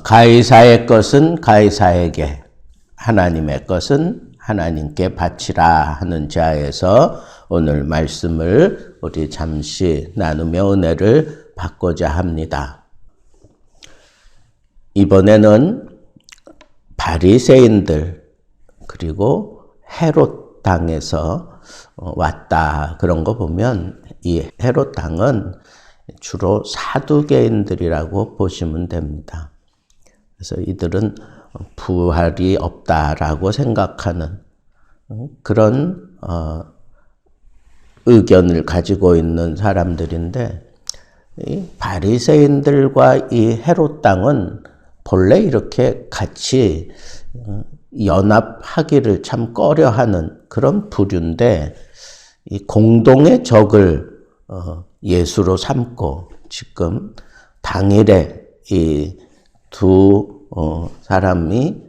가이사의 것은 가이사에게, 하나님의 것은 하나님께 바치라 하는 자에서 오늘 말씀을 우리 잠시 나누며 은혜를 받고자 합니다. 이번에는 바리새인들 그리고 헤롯 당에서 왔다 그런 거 보면 이 헤롯 당은 주로 사두개인들이라고 보시면 됩니다. 그래서 이들은 부활이 없다라고 생각하는 그런 의견을 가지고 있는 사람들인데, 이 바리새인들과 이 헤롯 당은 본래 이렇게 같이 연합하기를 참 꺼려하는 그런 부류인데, 이 공동의 적을 예수로 삼고 지금 당일에 이 두 사람이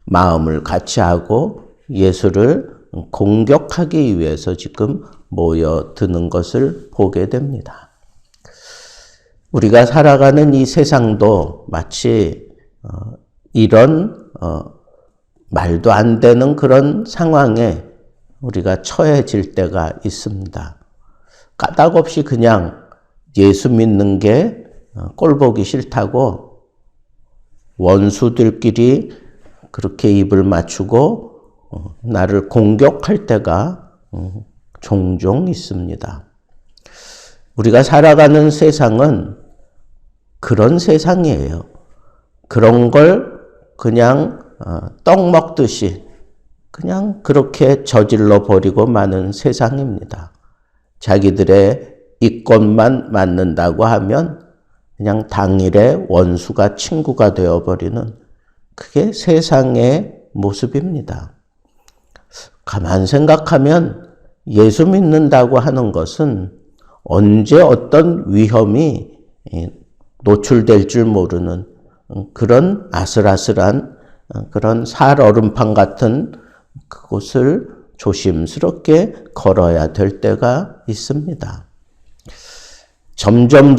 마음을 같이 하고 예수를 공격하기 위해서 지금 모여드는 것을 보게 됩니다. 우리가 살아가는 이 세상도 마치 이런 말도 안 되는 그런 상황에 우리가 처해질 때가 있습니다. 까닭없이 그냥 예수 믿는 게 꼴보기 싫다고 원수들끼리 그렇게 입을 맞추고 나를 공격할 때가 종종 있습니다. 우리가 살아가는 세상은 그런 세상이에요. 그런 걸 그냥 떡 먹듯이 그냥 그렇게 저질러 버리고 마는 세상입니다. 자기들의 이권만 맞는다고 하면 그냥 당일에 원수가 친구가 되어버리는 그게 세상의 모습입니다. 가만 생각하면 예수 믿는다고 하는 것은 언제 어떤 위험이 노출될 줄 모르는 그런 아슬아슬한 그런 살얼음판 같은 그곳을 조심스럽게 걸어야 될 때가 있습니다. 점점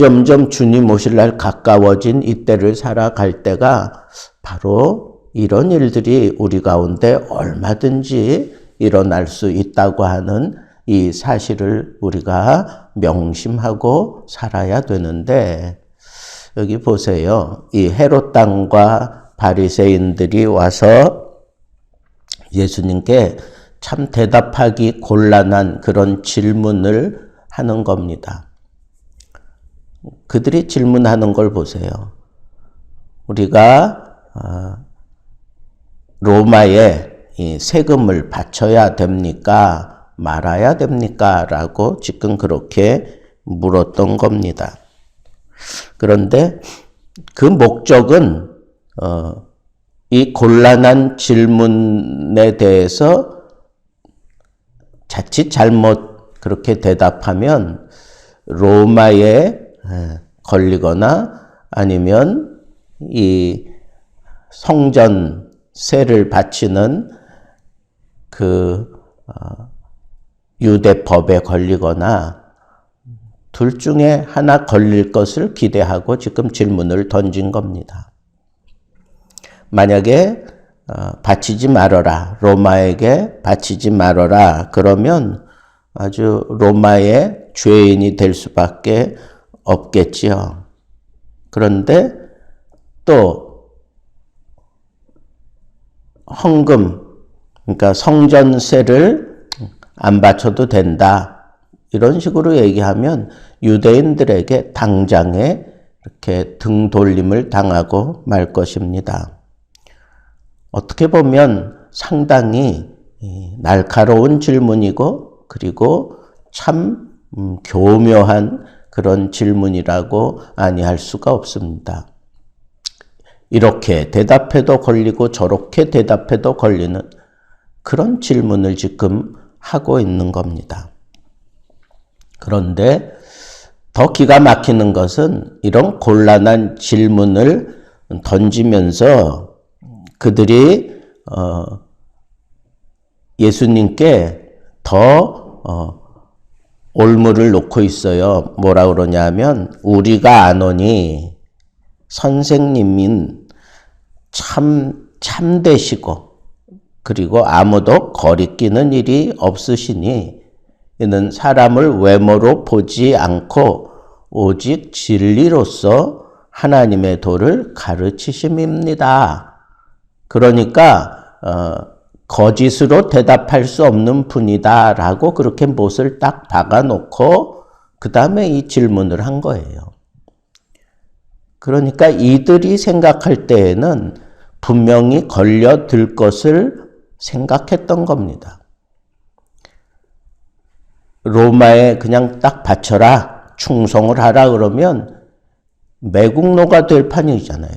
주님 오실 날 가까워진 이때를 살아갈 때가 바로 이런 일들이 우리 가운데 얼마든지 일어날 수 있다고 하는 이 사실을 우리가 명심하고 살아야 되는데, 여기 보세요. 이 헤롯 당과 바리새인들이 와서 예수님께 참 대답하기 곤란한 그런 질문을 하는 겁니다. 그들이 질문하는 걸 보세요. 우리가 로마에 이 세금을 바쳐야 됩니까? 말아야 됩니까? 라고 지금 그렇게 물었던 겁니다. 그런데 그 목적은 이 곤란한 질문에 대해서 자칫 잘못 그렇게 대답하면 로마에 걸리거나 아니면 이 성전세를 바치는 그 유대법에 걸리거나 둘 중에 하나 걸릴 것을 기대하고 지금 질문을 던진 겁니다. 만약에 바치지 말아라, 로마에게 바치지 말아라 그러면 아주 로마의 죄인이 될 수밖에 없겠지요. 그런데 또 헌금, 그러니까 성전세를 안 바쳐도 된다, 이런 식으로 얘기하면 유대인들에게 당장에 이렇게 등 돌림을 당하고 말 것입니다. 어떻게 보면 상당히 날카로운 질문이고 그리고 참 교묘한 그런 질문이라고 아니할 수가 없습니다. 이렇게 대답해도 걸리고 저렇게 대답해도 걸리는 그런 질문을 지금 하고 있는 겁니다. 그런데 더 기가 막히는 것은 이런 곤란한 질문을 던지면서 그들이 예수님께 더 올무를 놓고 있어요. 뭐라 그러냐면 우리가 아노니 선생님인 참되시고 그리고 아무도 거리끼는 일이 없으시니 이는 사람을 외모로 보지 않고 오직 진리로서 하나님의 도를 가르치심입니다. 그러니까 거짓으로 대답할 수 없는 분이다 라고 그렇게 못을 딱 박아놓고 그 다음에 이 질문을 한 거예요. 그러니까 이들이 생각할 때에는 분명히 걸려들 것을 생각했던 겁니다. 로마에 그냥 딱 바쳐라, 충성을 하라 그러면 매국노가 될 판이잖아요.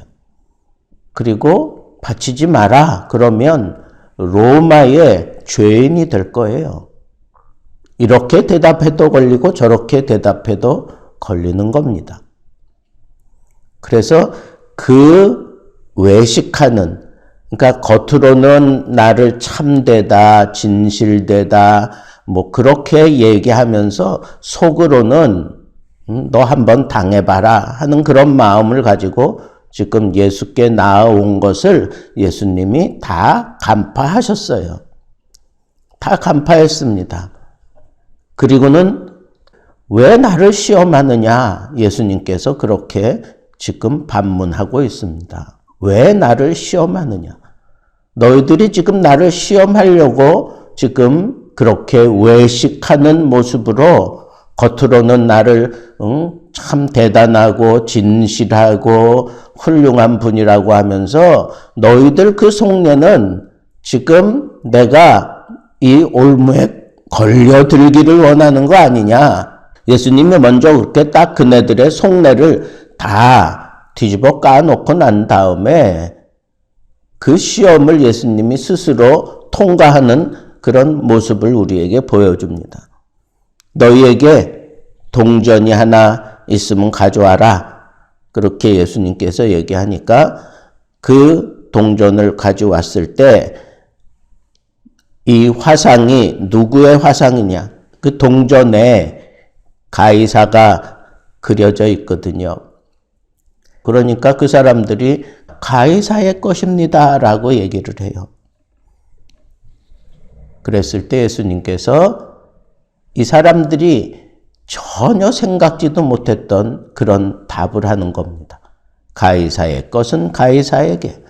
그리고 바치지 마라 그러면 로마의 죄인이 될 거예요. 이렇게 대답해도 걸리고 저렇게 대답해도 걸리는 겁니다. 그래서 그 외식하는, 그러니까 겉으로는 나를 참되다, 진실되다, 뭐 그렇게 얘기하면서 속으로는 너 한번 당해봐라 하는 그런 마음을 가지고 지금 예수께 나아온 것을 예수님이 다 간파하셨어요. 다 간파했습니다. 그리고는 왜 나를 시험하느냐 예수님께서 그렇게 지금 반문하고 있습니다. 왜 나를 시험하느냐? 너희들이 지금 나를 시험하려고 지금 그렇게 외식하는 모습으로 겉으로는 나를 참 대단하고 진실하고 훌륭한 분이라고 하면서 너희들 그 속내는 지금 내가 이 올무에 걸려들기를 원하는 거 아니냐. 예수님이 먼저 그렇게 딱 그네들의 속내를 다 뒤집어 까놓고 난 다음에 그 시험을 예수님이 스스로 통과하는 그런 모습을 우리에게 보여줍니다. 너희에게 동전이 하나 있으면 가져와라. 그렇게 예수님께서 얘기하니까 그 동전을 가져왔을 때 이 화상이 누구의 화상이냐? 그 동전에 가이사가 그려져 있거든요. 그러니까 그 사람들이 가이사의 것입니다 라고 얘기를 해요. 그랬을 때 예수님께서 이 사람들이 전혀 생각지도 못했던 그런 답을 하는 겁니다. 가이사의 것은 가이사에게,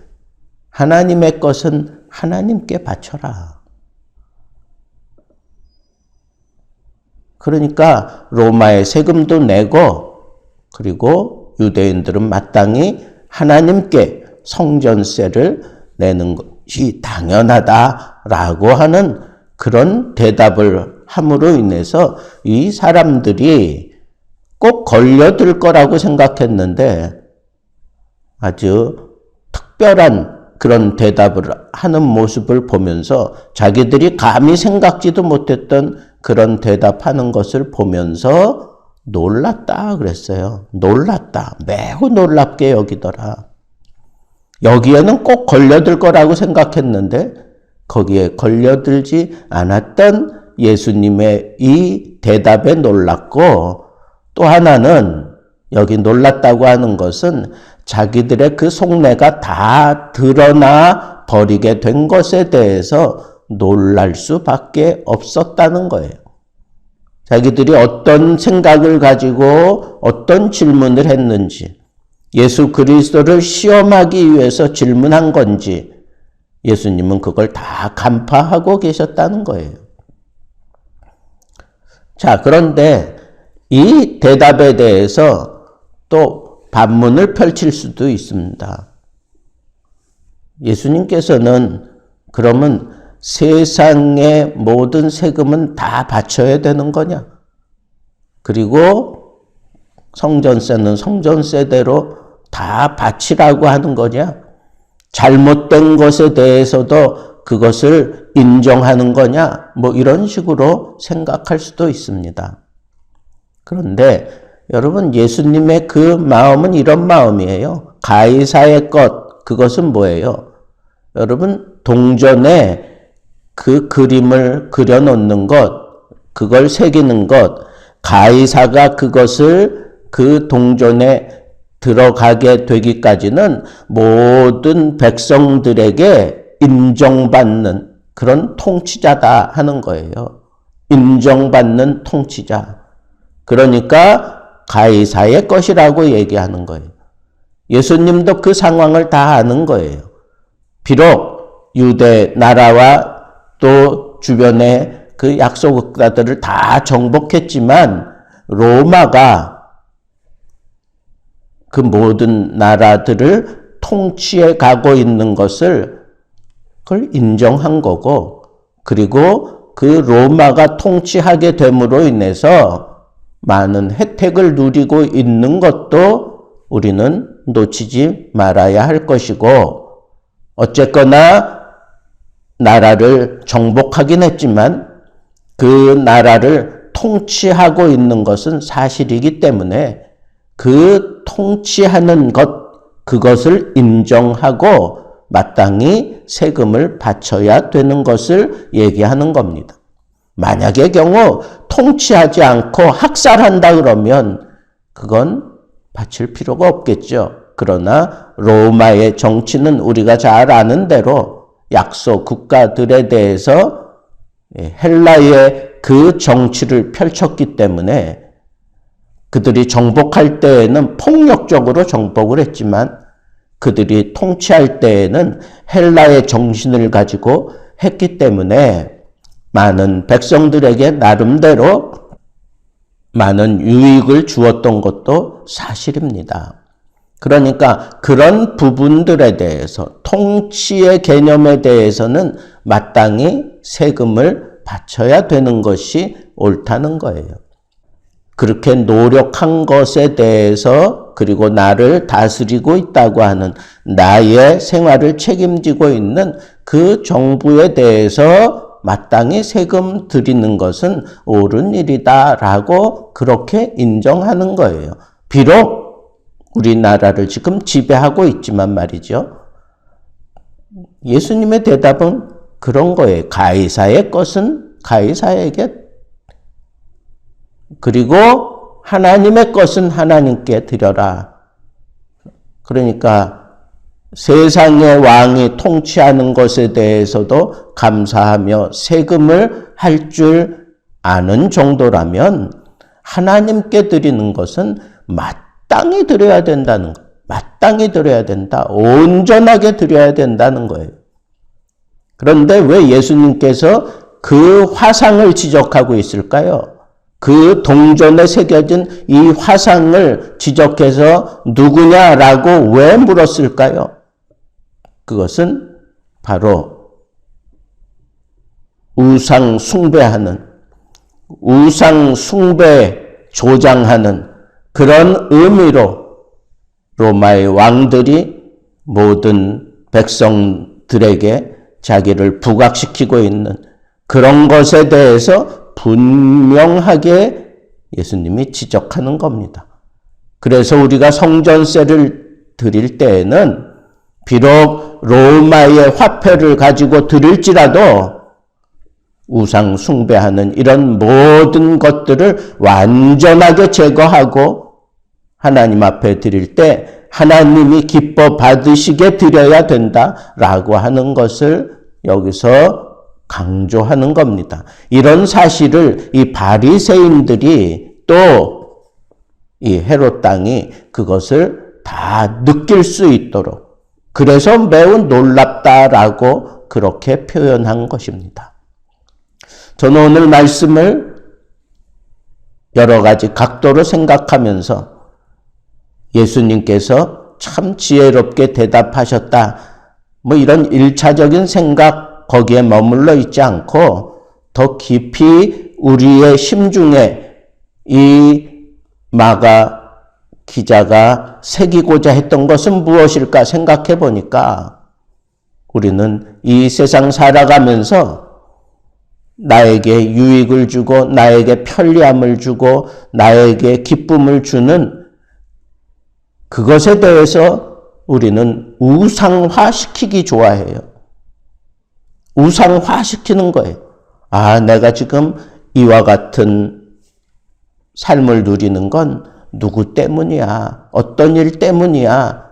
하나님의 것은 하나님께 바쳐라. 그러니까 로마의 세금도 내고 그리고 유대인들은 마땅히 하나님께 성전세를 내는 것이 당연하다라고 하는 그런 대답을 함으로 인해서 이 사람들이 꼭 걸려들 거라고 생각했는데 아주 특별한 그런 대답을 하는 모습을 보면서 자기들이 감히 생각지도 못했던 그런 대답하는 것을 보면서 놀랐다 그랬어요. 놀랐다. 매우 놀랍게 여기더라. 여기에는 꼭 걸려들 거라고 생각했는데 거기에 걸려들지 않았던 예수님의 이 대답에 놀랐고, 또 하나는 여기 놀랐다고 하는 것은 자기들의 그 속내가 다 드러나 버리게 된 것에 대해서 놀랄 수밖에 없었다는 거예요. 자기들이 어떤 생각을 가지고 어떤 질문을 했는지, 예수 그리스도를 시험하기 위해서 질문한 건지 예수님은 그걸 다 간파하고 계셨다는 거예요. 자, 그런데 이 대답에 대해서 또 반문을 펼칠 수도 있습니다. 예수님께서는 그러면 세상의 모든 세금은 다 바쳐야 되는 거냐? 그리고 성전세는 성전세대로 다 바치라고 하는 거냐? 잘못된 것에 대해서도 그것을 인정하는 거냐? 뭐 이런 식으로 생각할 수도 있습니다. 그런데 여러분, 예수님의 그 마음은 이런 마음이에요. 가이사의 것, 그것은 뭐예요? 여러분, 동전에 그 그림을 그려놓는 것, 그걸 새기는 것, 가이사가 그것을 그 동전에 들어가게 되기까지는 모든 백성들에게 인정받는 그런 통치자다 하는 거예요. 인정받는 통치자. 그러니까 가이사의 것이라고 얘기하는 거예요. 예수님도 그 상황을 다 아는 거예요. 비록 유대 나라와 또 주변의 그 약속 국가들을 다 정복했지만 로마가 그 모든 나라들을 통치해 가고 있는 것을 그걸 인정한 거고, 그리고 그 로마가 통치하게 됨으로 인해서 많은 혜택을 누리고 있는 것도 우리는 놓치지 말아야 할 것이고, 어쨌거나 나라를 정복하긴 했지만 그 나라를 통치하고 있는 것은 사실이기 때문에 그 통치하는 것, 그것을 인정하고 마땅히 세금을 바쳐야 되는 것을 얘기하는 겁니다. 만약의 경우 통치하지 않고 학살한다 그러면 그건 바칠 필요가 없겠죠. 그러나 로마의 정치는 우리가 잘 아는 대로 약소 국가들에 대해서 헬라의 그 정치를 펼쳤기 때문에 그들이 정복할 때에는 폭력적으로 정복을 했지만 그들이 통치할 때에는 헬라의 정신을 가지고 했기 때문에 많은 백성들에게 나름대로 많은 유익을 주었던 것도 사실입니다. 그러니까 그런 부분들에 대해서 통치의 개념에 대해서는 마땅히 세금을 바쳐야 되는 것이 옳다는 거예요. 그렇게 노력한 것에 대해서 그리고 나를 다스리고 있다고 하는 나의 생활을 책임지고 있는 그 정부에 대해서 마땅히 세금 드리는 것은 옳은 일이다라고 그렇게 인정하는 거예요. 비록 우리나라를 지금 지배하고 있지만 말이죠. 예수님의 대답은 그런 거예요. 가이사의 것은 가이사에게, 그리고 하나님의 것은 하나님께 드려라. 그러니까 세상의 왕이 통치하는 것에 대해서도 감사하며 세금을 할 줄 아는 정도라면 하나님께 드리는 것은 마땅히 드려야 된다는 거. 마땅히 드려야 된다. 온전하게 드려야 된다는 거예요. 그런데 왜 예수님께서 그 화상을 지적하고 있을까요? 그 동전에 새겨진 이 화상을 지적해서 누구냐라고 왜 물었을까요? 그것은 바로 우상 숭배하는, 우상 숭배 조장하는 그런 의미로 로마의 왕들이 모든 백성들에게 자기를 부각시키고 있는 그런 것에 대해서 분명하게 예수님이 지적하는 겁니다. 그래서 우리가 성전세를 드릴 때에는 비록 로마의 화폐를 가지고 드릴지라도 우상 숭배하는 이런 모든 것들을 완전하게 제거하고 하나님 앞에 드릴 때 하나님이 기뻐 받으시게 드려야 된다라고 하는 것을 여기서 강조하는 겁니다. 이런 사실을 이 바리새인들이 또 이 헤롯 당이 그것을 다 느낄 수 있도록, 그래서 매우 놀랍다라고 그렇게 표현한 것입니다. 저는 오늘 말씀을 여러 가지 각도로 생각하면서 예수님께서 참 지혜롭게 대답하셨다, 뭐 이런 일차적인 생각 거기에 머물러 있지 않고 더 깊이 우리의 심중에 이 마가 기자가 새기고자 했던 것은 무엇일까 생각해 보니까 우리는 이 세상 살아가면서 나에게 유익을 주고 나에게 편리함을 주고 나에게 기쁨을 주는 그것에 대해서 우리는 우상화시키기 좋아해요. 우상화시키는 거예요. 아, 내가 지금 이와 같은 삶을 누리는 건 누구 때문이야? 어떤 일 때문이야?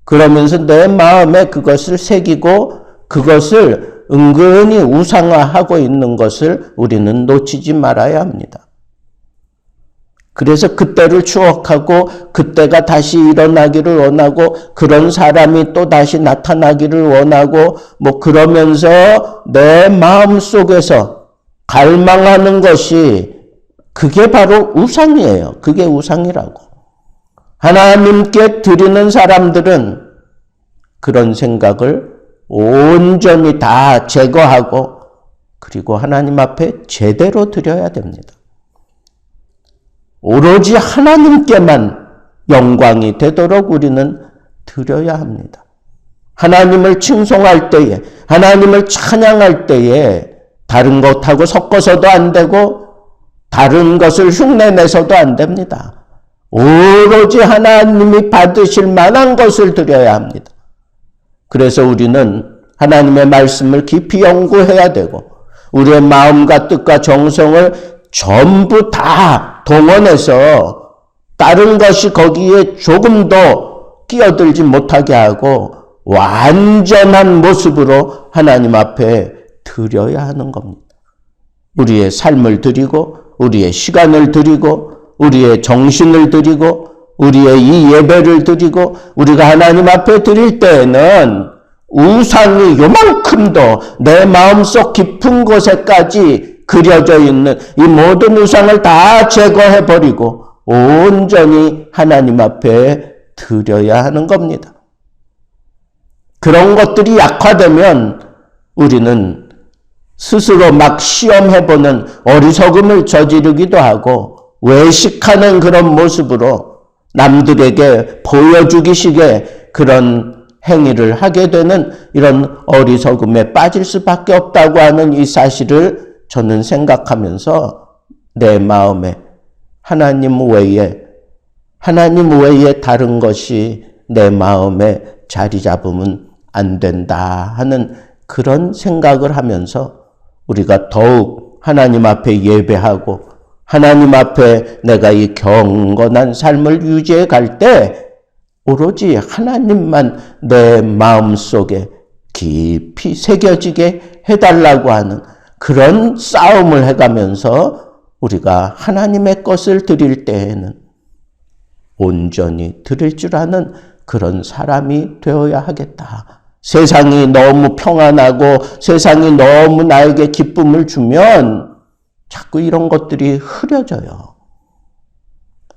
그러면서 내 마음에 그것을 새기고 그것을 은근히 우상화하고 있는 것을 우리는 놓치지 말아야 합니다. 그래서 그때를 추억하고 그때가 다시 일어나기를 원하고 그런 사람이 또 다시 나타나기를 원하고 그러면서 내 마음 속에서 갈망하는 것이 그게 바로 우상이에요. 그게 우상이라고. 하나님께 드리는 사람들은 그런 생각을 온전히 다 제거하고 그리고 하나님 앞에 제대로 드려야 됩니다. 오로지 하나님께만 영광이 되도록 우리는 드려야 합니다. 하나님을 칭송할 때에, 하나님을 찬양할 때에 다른 것하고 섞어서도 안 되고 다른 것을 흉내내서도 안 됩니다. 오로지 하나님이 받으실 만한 것을 드려야 합니다. 그래서 우리는 하나님의 말씀을 깊이 연구해야 되고 우리의 마음과 뜻과 정성을 전부 다 동원해서 다른 것이 거기에 조금 더 끼어들지 못하게 하고 완전한 모습으로 하나님 앞에 드려야 하는 겁니다. 우리의 삶을 드리고 우리의 시간을 드리고 우리의 정신을 드리고 우리의 이 예배를 드리고 우리가 하나님 앞에 드릴 때에는 우상이 요만큼도 내 마음속 깊은 곳에까지 그려져 있는 이 모든 우상을 다 제거해버리고 온전히 하나님 앞에 드려야 하는 겁니다. 그런 것들이 약화되면 우리는 스스로 막 시험해보는 어리석음을 저지르기도 하고 외식하는 그런 모습으로 남들에게 보여주기식의 그런 행위를 하게 되는 이런 어리석음에 빠질 수밖에 없다고 하는 이 사실을 저는 생각하면서 내 마음에 하나님 외에 다른 것이 내 마음에 자리 잡으면 안 된다 하는 그런 생각을 하면서 우리가 더욱 하나님 앞에 예배하고 하나님 앞에 내가 이 경건한 삶을 유지해 갈 때 오로지 하나님만 내 마음속에 깊이 새겨지게 해달라고 하는 그런 싸움을 해가면서 우리가 하나님의 것을 드릴 때에는 온전히 드릴 줄 아는 그런 사람이 되어야 하겠다. 세상이 너무 평안하고 세상이 너무 나에게 기쁨을 주면 자꾸 이런 것들이 흐려져요.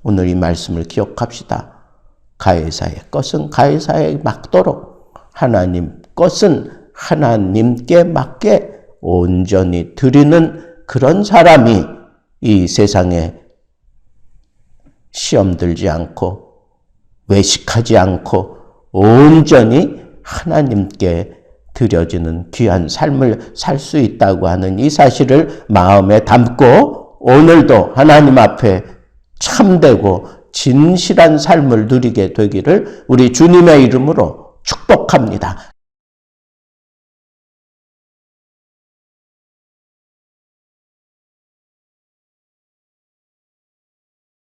오늘 이 말씀을 기억합시다. 가해사의 것은 가해사에 맡도록 하나님 것은 하나님께 맡게 온전히 드리는 그런 사람이 이 세상에 시험 들지 않고 외식하지 않고 온전히 하나님께 드려지는 귀한 삶을 살 수 있다고 하는 이 사실을 마음에 담고 오늘도 하나님 앞에 참되고 진실한 삶을 누리게 되기를 우리 주님의 이름으로 축복합니다.